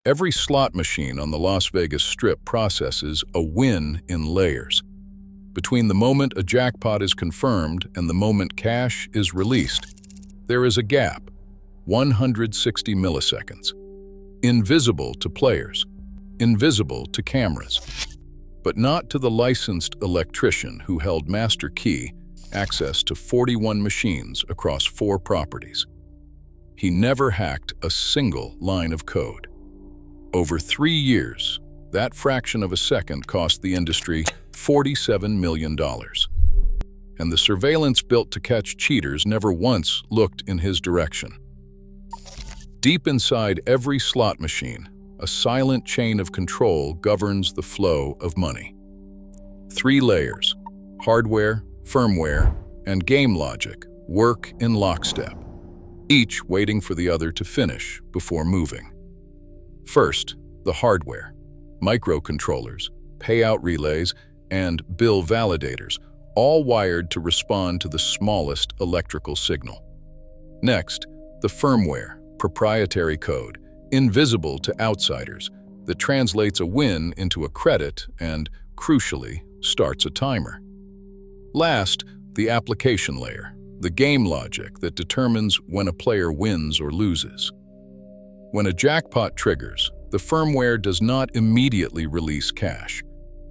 Every slot machine on the Las Vegas Strip processes a win in layers. Between the moment a jackpot is confirmed and the moment cash is released, there is a gap, 160 milliseconds. Invisible to players, invisible to cameras, but not to the licensed electrician who held master key access to 41 machines across 4 properties. He never hacked a single line of code. Over 3 years, that fraction of a second cost the industry $47 million. And the surveillance built to catch cheaters never once looked in his direction. Deep inside every slot machine, a silent chain of control governs the flow of money. 3 layers, hardware, firmware, and game logic, work in lockstep, each waiting for the other to finish before moving. First, the hardware, microcontrollers, payout relays, and bill validators, all wired to respond to the smallest electrical signal. Next, the firmware, proprietary code, invisible to outsiders, that translates a win into a credit and, crucially, starts a timer. Last, the application layer, the game logic that determines when a player wins or loses. When a jackpot triggers, the firmware does not immediately release cash.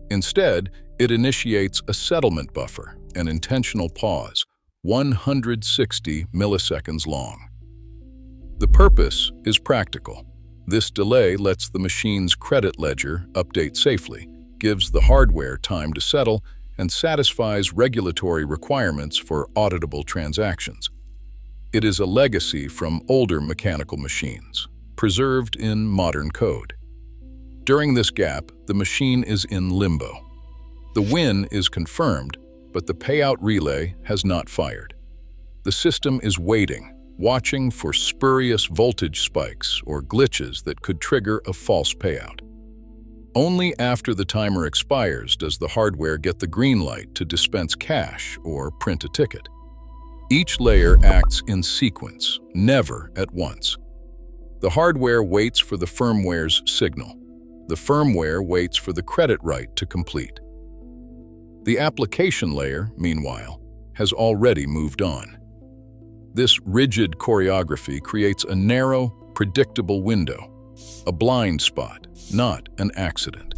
Instead, it initiates a settlement buffer, an intentional pause, 160 milliseconds long. The purpose is practical. This delay lets the machine's credit ledger update safely, gives the hardware time to settle, and satisfies regulatory requirements for auditable transactions. It is a legacy from older mechanical machines, preserved in modern code. During this gap, the machine is in limbo. The win is confirmed, but the payout relay has not fired. The system is waiting, watching for spurious voltage spikes or glitches that could trigger a false payout. Only after the timer expires does the hardware get the green light to dispense cash or print a ticket. Each layer acts in sequence, never at once. The hardware waits for the firmware's signal. The firmware waits for the credit write to complete. The application layer, meanwhile, has already moved on. This rigid choreography creates a narrow, predictable window, a blind spot, not an accident.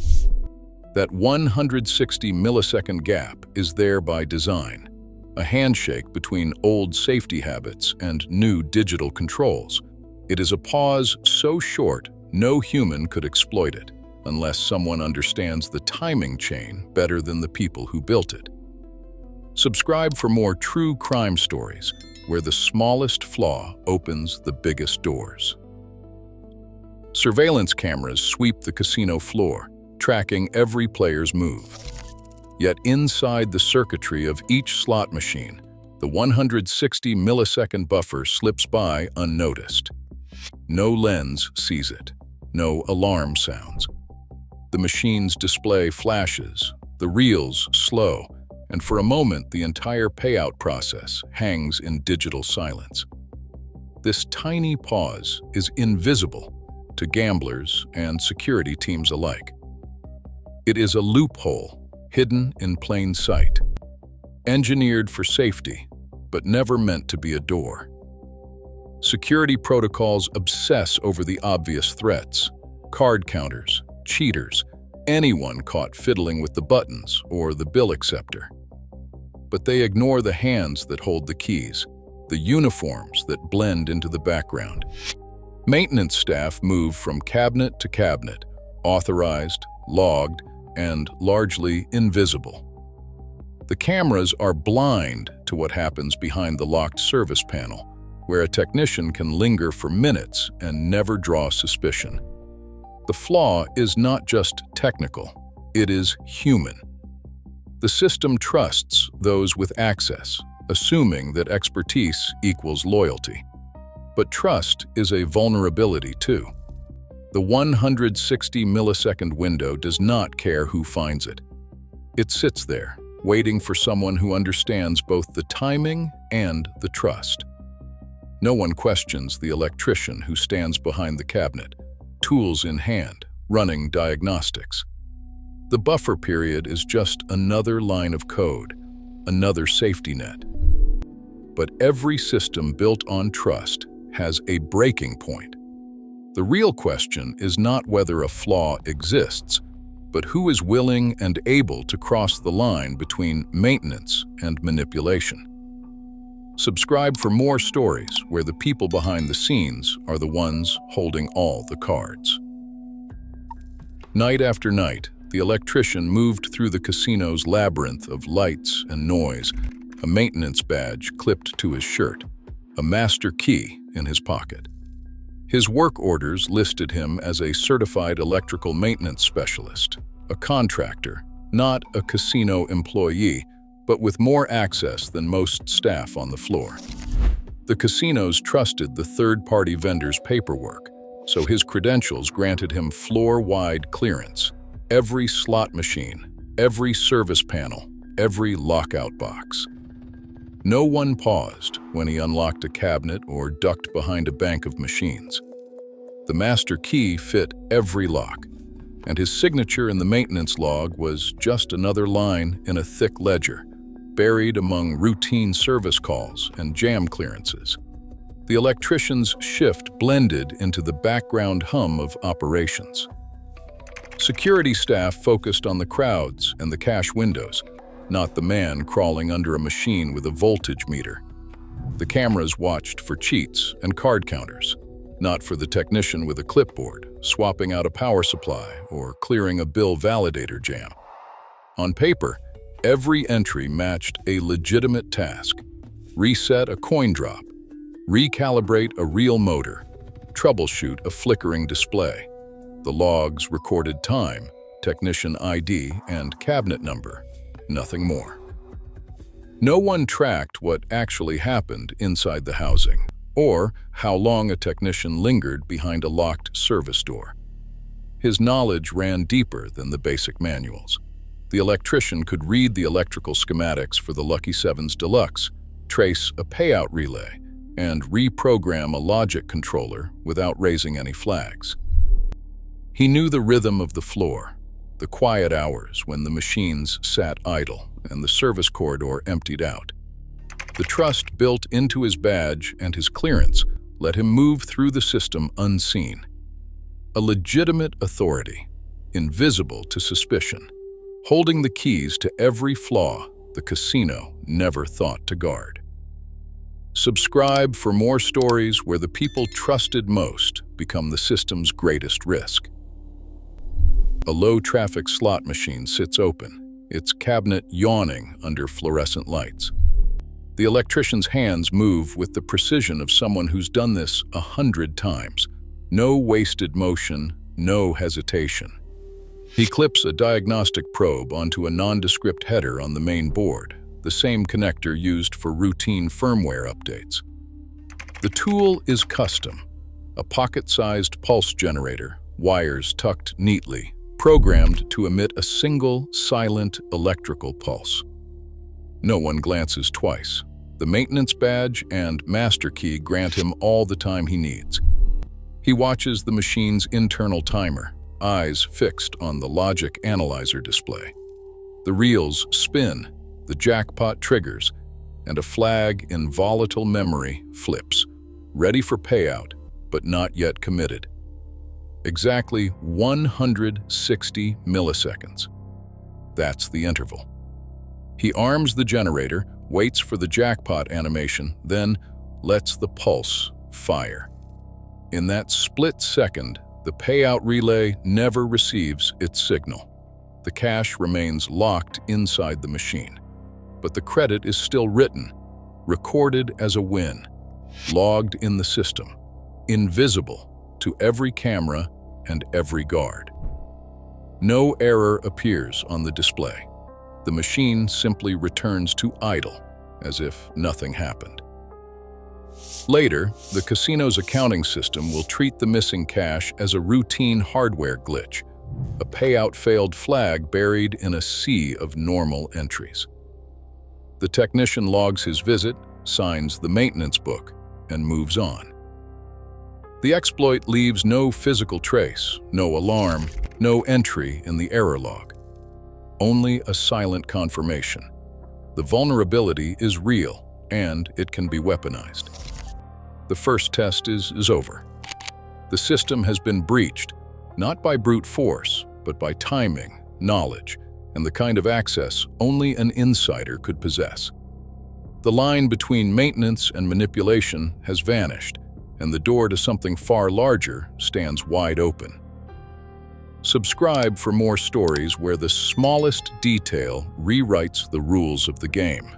That 160 millisecond gap is there by design, a handshake between old safety habits and new digital controls. It is a pause so short no human could exploit it, unless someone understands the timing chain better than the people who built it. Subscribe for more true crime stories where the smallest flaw opens the biggest doors. Surveillance cameras sweep the casino floor, tracking every player's move. Yet inside the circuitry of each slot machine, the 160 millisecond buffer slips by unnoticed. No lens sees it, no alarm sounds. The machine's display flashes, the reels slow, and for a moment the entire payout process hangs in digital silence. This tiny pause is invisible to gamblers and security teams alike. It is a loophole hidden in plain sight, engineered for safety, but never meant to be a door. Security protocols obsess over the obvious threats: card counters, cheaters, anyone caught fiddling with the buttons or the bill acceptor. But they ignore the hands that hold the keys, the uniforms that blend into the background. Maintenance staff move from cabinet to cabinet, authorized, logged, and largely invisible. The cameras are blind to what happens behind the locked service panel, where a technician can linger for minutes and never draw suspicion. The flaw is not just technical, it is human. The system trusts those with access, assuming that expertise equals loyalty. But trust is a vulnerability too. The 160 millisecond window does not care who finds it. It sits there, waiting for someone who understands both the timing and the trust. No one questions the electrician who stands behind the cabinet, tools in hand, running diagnostics. The buffer period is just another line of code, another safety net. But every system built on trust has a breaking point. The real question is not whether a flaw exists, but who is willing and able to cross the line between maintenance and manipulation. Subscribe for more stories where the people behind the scenes are the ones holding all the cards. Night after night, the electrician moved through the casino's labyrinth of lights and noise, a maintenance badge clipped to his shirt, a master key in his pocket. His work orders listed him as a certified electrical maintenance specialist, a contractor, not a casino employee, but with more access than most staff on the floor. The casinos trusted the third-party vendor's paperwork, so his credentials granted him floor-wide clearance. Every slot machine, every service panel, every lockout box. No one paused when he unlocked a cabinet or ducked behind a bank of machines. The master key fit every lock, and his signature in the maintenance log was just another line in a thick ledger, buried among routine service calls and jam clearances. The electrician's shift blended into the background hum of operations. Security staff focused on the crowds and the cash windows, not the man crawling under a machine with a voltage meter. The cameras watched for cheats and card counters, not for the technician with a clipboard, swapping out a power supply or clearing a bill validator jam. On paper, every entry matched a legitimate task: reset a coin drop, recalibrate a real motor, troubleshoot a flickering display. The logs recorded time, technician ID, and cabinet number, nothing more. No one tracked what actually happened inside the housing, or how long a technician lingered behind a locked service door. His knowledge ran deeper than the basic manuals. The electrician could read the electrical schematics for the Lucky 7's Deluxe, trace a payout relay, and reprogram a logic controller without raising any flags. He knew the rhythm of the floor, the quiet hours when the machines sat idle and the service corridor emptied out. The trust built into his badge and his clearance let him move through the system unseen. A legitimate authority, invisible to suspicion, holding the keys to every flaw the casino never thought to guard. Subscribe for more stories where the people trusted most become the system's greatest risk. A low-traffic slot machine sits open, its cabinet yawning under fluorescent lights. The electrician's hands move with the precision of someone who's done this 100 times. No wasted motion, no hesitation. He clips a diagnostic probe onto a nondescript header on the main board, the same connector used for routine firmware updates. The tool is custom, a pocket-sized pulse generator, wires tucked neatly, programmed to emit a single, silent electrical pulse. No one glances twice. The maintenance badge and master key grant him all the time he needs. He watches the machine's internal timer, eyes fixed on the logic analyzer display. The reels spin, the jackpot triggers, and a flag in volatile memory flips, ready for payout, but not yet committed. Exactly 160 milliseconds. That's the interval. He arms the generator, waits for the jackpot animation, then lets the pulse fire. In that split second, the payout relay never receives its signal. The cash remains locked inside the machine. But the credit is still written, recorded as a win, logged in the system, invisible to every camera and every guard. No error appears on the display. The machine simply returns to idle, as if nothing happened. Later, the casino's accounting system will treat the missing cash as a routine hardware glitch, a payout failed flag buried in a sea of normal entries. The technician logs his visit, signs the maintenance book, and moves on. The exploit leaves no physical trace, no alarm, no entry in the error log. Only a silent confirmation. The vulnerability is real, and it can be weaponized. The first test is over. The system has been breached, not by brute force, but by timing, knowledge, and the kind of access only an insider could possess. The line between maintenance and manipulation has vanished, and the door to something far larger stands wide open. Subscribe for more stories where the smallest detail rewrites the rules of the game.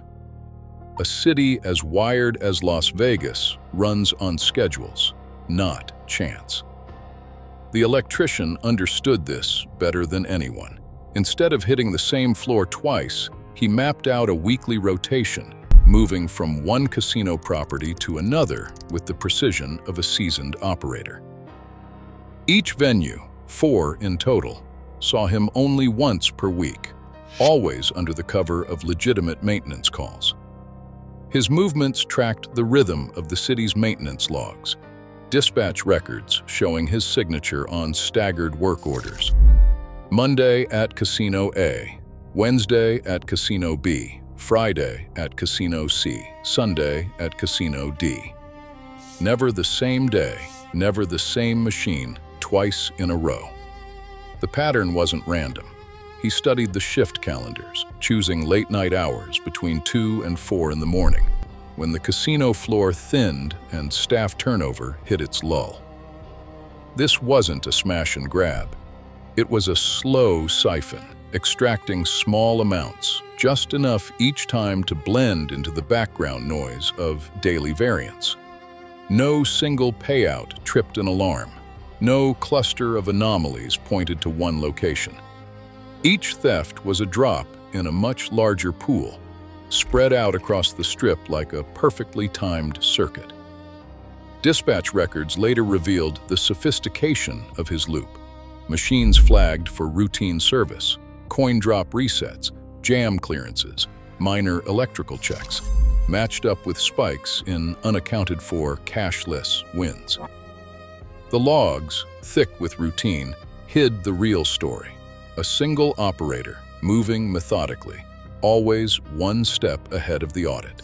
A city as wired as Las Vegas runs on schedules, not chance. The Electrician understood this better than anyone. Instead of hitting the same floor twice, he mapped out a weekly rotation, moving from one casino property to another with the precision of a seasoned operator. Each venue, 4 in total, saw him only once per week, always under the cover of legitimate maintenance calls. His movements tracked the rhythm of the city's maintenance logs, dispatch records showing his signature on staggered work orders. Monday at Casino A, Wednesday at Casino B, Friday at Casino C, Sunday at Casino D. Never the same day, never the same machine, twice in a row. The pattern wasn't random. He studied the shift calendars, choosing late-night hours between 2 and 4 in the morning, when the casino floor thinned and staff turnover hit its lull. This wasn't a smash and grab. It was a slow siphon, extracting small amounts, just enough each time to blend into the background noise of daily variance. No single payout tripped an alarm. No cluster of anomalies pointed to one location. Each theft was a drop in a much larger pool, spread out across the strip like a perfectly timed circuit. Dispatch records later revealed the sophistication of his loop. Machines flagged for routine service, coin drop resets, jam clearances, minor electrical checks, matched up with spikes in unaccounted-for cashless wins. The logs, thick with routine, hid the real story. A single operator, moving methodically, always one step ahead of the audit.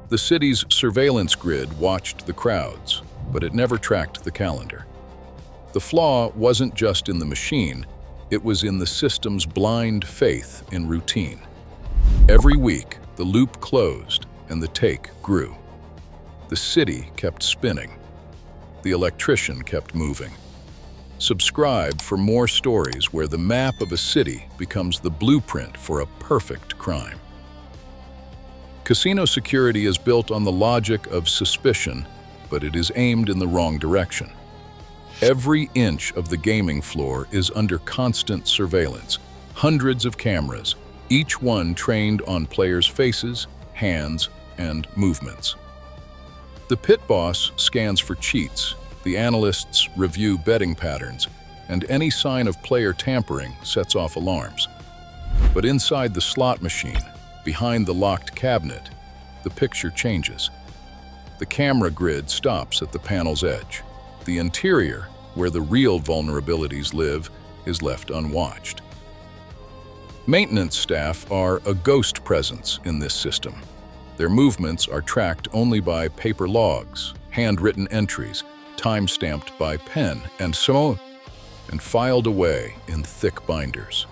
The city's surveillance grid watched the crowds, but it never tracked the calendar. The flaw wasn't just in the machine, it was in the system's blind faith in routine. Every week, the loop closed and the take grew. The city kept spinning. The Electrician kept moving. Subscribe for more stories where the map of a city becomes the blueprint for a perfect crime. Casino security is built on the logic of suspicion, but it is aimed in the wrong direction. Every inch of the gaming floor is under constant surveillance, hundreds of cameras, each one trained on players' faces, hands, and movements. The pit boss scans for cheats, the analysts review betting patterns, and any sign of player tampering sets off alarms. But inside the slot machine, behind the locked cabinet, the picture changes. The camera grid stops at the panel's edge. The interior, where the real vulnerabilities live, is left unwatched. Maintenance staff are a ghost presence in this system. Their movements are tracked only by paper logs, handwritten entries, time-stamped by pen and filed away in thick binders.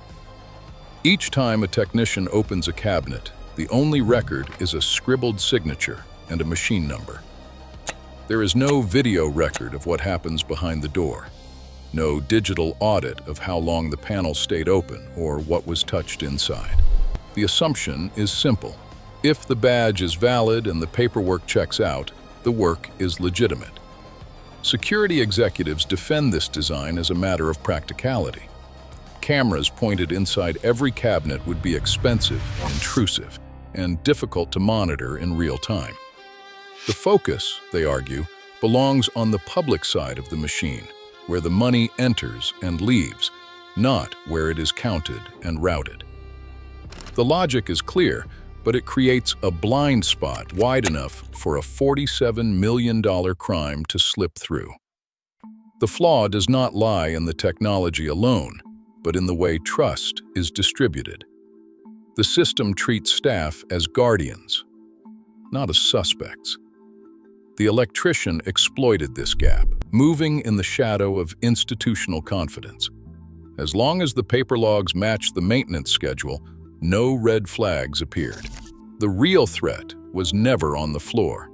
Each time a technician opens a cabinet, the only record is a scribbled signature and a machine number. There is no video record of what happens behind the door, no digital audit of how long the panel stayed open or what was touched inside. The assumption is simple. If the badge is valid and the paperwork checks out, the work is legitimate. Security executives defend this design as a matter of practicality. Cameras pointed inside every cabinet would be expensive, intrusive, and difficult to monitor in real time. The focus, they argue, belongs on the public side of the machine, where the money enters and leaves, not where it is counted and routed. The logic is clear, but it creates a blind spot wide enough for a $47 million crime to slip through. The flaw does not lie in the technology alone, but in the way trust is distributed. The system treats staff as guardians, not as suspects. The Electrician exploited this gap, moving in the shadow of institutional confidence. As long as the paper logs matched the maintenance schedule, no red flags appeared. The real threat was never on the floor.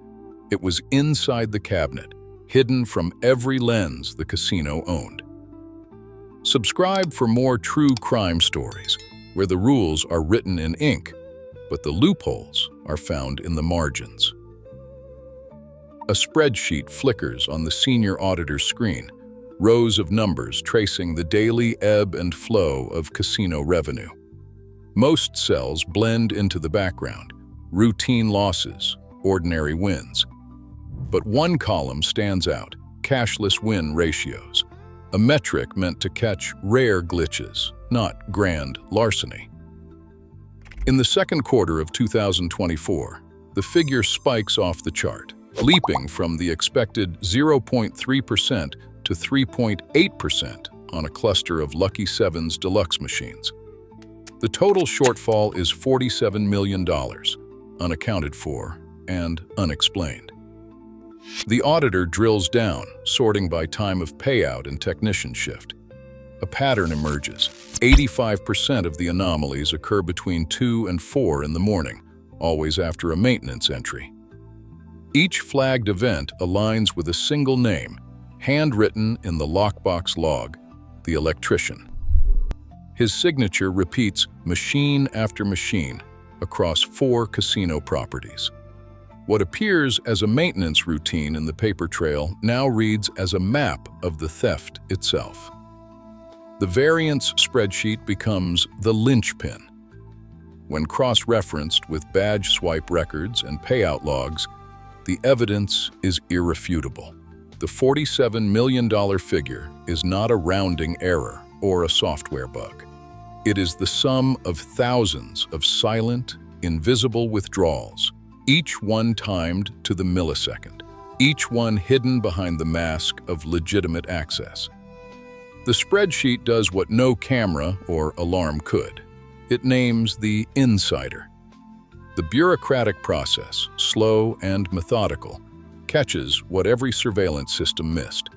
It was inside the cabinet, hidden from every lens the casino owned. Subscribe for more true crime stories, where the rules are written in ink, but the loopholes are found in the margins. A spreadsheet flickers on the senior auditor's screen, rows of numbers tracing the daily ebb and flow of casino revenue. Most cells blend into the background, routine losses, ordinary wins. But one column stands out, cashless win ratios, a metric meant to catch rare glitches, not grand larceny. In the second quarter of 2024, the figure spikes off the chart, leaping from the expected 0.3% to 3.8% on a cluster of Lucky Sevens deluxe machines. The total shortfall is $47 million, unaccounted for and unexplained. The auditor drills down, sorting by time of payout and technician shift. A pattern emerges. 85% of the anomalies occur between 2 and 4 in the morning, always after a maintenance entry. Each flagged event aligns with a single name, handwritten in the lockbox log, the Electrician. His signature repeats machine after machine across 4 casino properties. What appears as a maintenance routine in the paper trail now reads as a map of the theft itself. The variance spreadsheet becomes the linchpin. When cross-referenced with badge swipe records and payout logs, the evidence is irrefutable. The $47 million figure is not a rounding error or a software bug. It is the sum of thousands of silent, invisible withdrawals, each one timed to the millisecond, each one hidden behind the mask of legitimate access. The spreadsheet does what no camera or alarm could. It names the insider. The bureaucratic process, slow and methodical, catches what every surveillance system missed.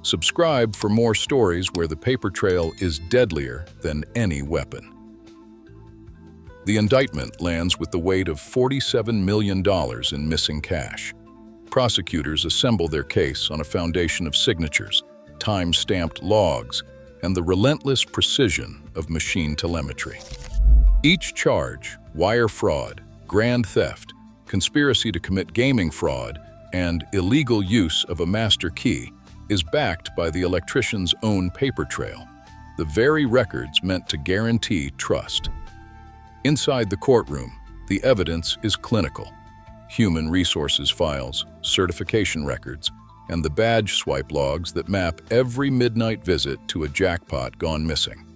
Subscribe for more stories where the paper trail is deadlier than any weapon. The indictment lands with the weight of $47 million in missing cash. Prosecutors assemble their case on a foundation of signatures, time-stamped logs, and the relentless precision of machine telemetry. Each charge, wire fraud, grand theft, conspiracy to commit gaming fraud, and illegal use of a master key, is backed by the Electrician's own paper trail, the very records meant to guarantee trust. Inside the courtroom, the evidence is clinical. Human resources files, certification records, and the badge swipe logs that map every midnight visit to a jackpot gone missing.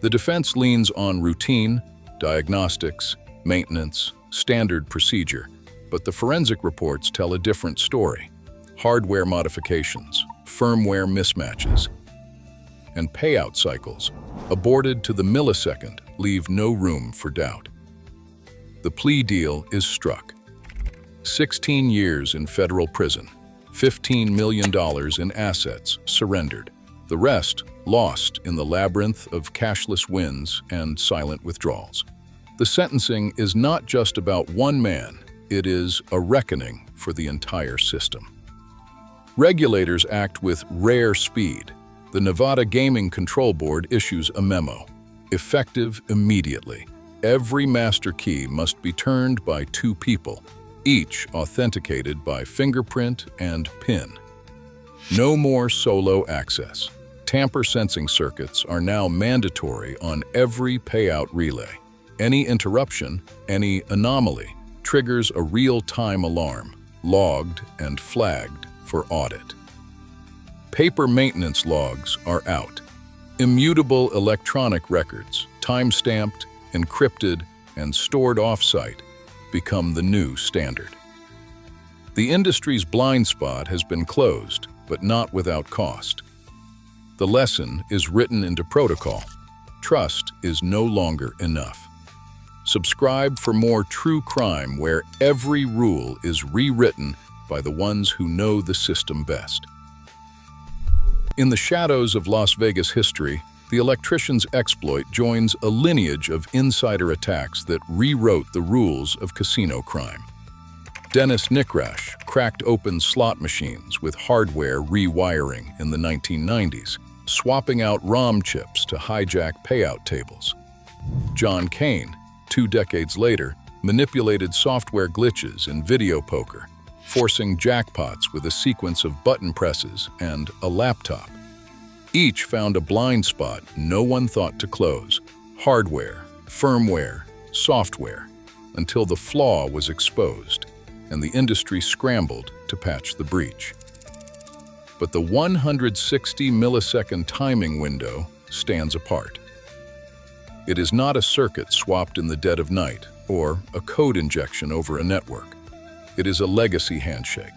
The defense leans on routine, diagnostics, maintenance, standard procedure, but the forensic reports tell a different story. Hardware modifications, firmware mismatches, and payout cycles, aborted to the millisecond, leave no room for doubt. The plea deal is struck. 16 years in federal prison, $15 million in assets surrendered. The rest lost in the labyrinth of cashless wins and silent withdrawals. The sentencing is not just about one man, it is a reckoning for the entire system. Regulators act with rare speed. The Nevada Gaming Control Board issues a memo. Effective immediately. Every master key must be turned by 2 people, each authenticated by fingerprint and PIN. No more solo access. Tamper-sensing circuits are now mandatory on every payout relay. Any interruption, any anomaly, triggers a real-time alarm, logged and flagged for audit. Paper maintenance logs are out. Immutable electronic records, time-stamped, encrypted, and stored off-site become the new standard. The industry's blind spot has been closed, but not without cost. The lesson is written into protocol. Trust is no longer enough. Subscribe for more true crime where every rule is rewritten by the ones who know the system best. In the shadows of Las Vegas history, the Electrician's exploit joins a lineage of insider attacks that rewrote the rules of casino crime. Dennis Nickrash cracked open slot machines with hardware rewiring in the 1990s, swapping out ROM chips to hijack payout tables. John Kane, 2 decades later, manipulated software glitches in video poker, forcing jackpots with a sequence of button presses and a laptop. Each found a blind spot no one thought to close: hardware, firmware, software, until the flaw was exposed and the industry scrambled to patch the breach. But the 160 millisecond timing window stands apart. It is not a circuit swapped in the dead of night or a code injection over a network. It is a legacy handshake,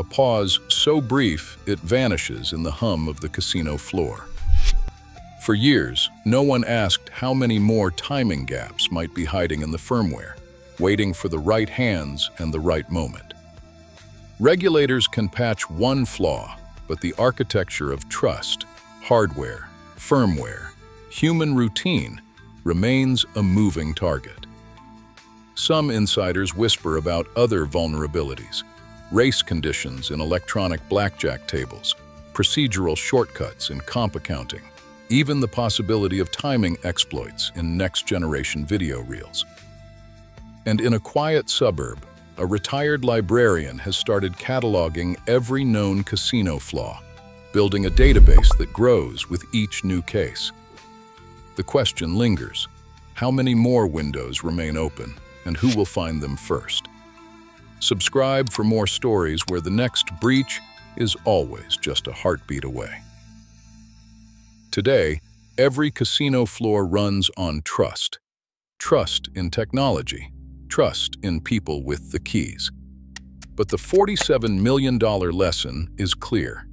a pause so brief it vanishes in the hum of the casino floor. For years, no one asked how many more timing gaps might be hiding in the firmware, waiting for the right hands and the right moment. Regulators can patch one flaw, but the architecture of trust, hardware, firmware, human routine remains a moving target. Some insiders whisper about other vulnerabilities: race conditions in electronic blackjack tables, procedural shortcuts in comp accounting, even the possibility of timing exploits in next-generation video reels. And in a quiet suburb, a retired librarian has started cataloging every known casino flaw, building a database that grows with each new case. The question lingers: how many more windows remain open, and who will find them first? Subscribe for more stories where the next breach is always just a heartbeat away. Today, every casino floor runs on trust. Trust in technology, trust in people with the keys. But the $47 million lesson is clear.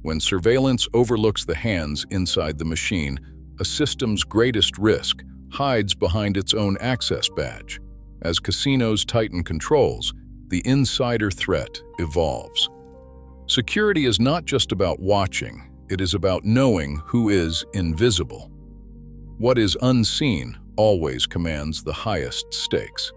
When surveillance overlooks the hands inside the machine, a system's greatest risk hides behind its own access badge. As casinos tighten controls, the insider threat evolves. Security is not just about watching, it is about knowing who is invisible. What is unseen always commands the highest stakes.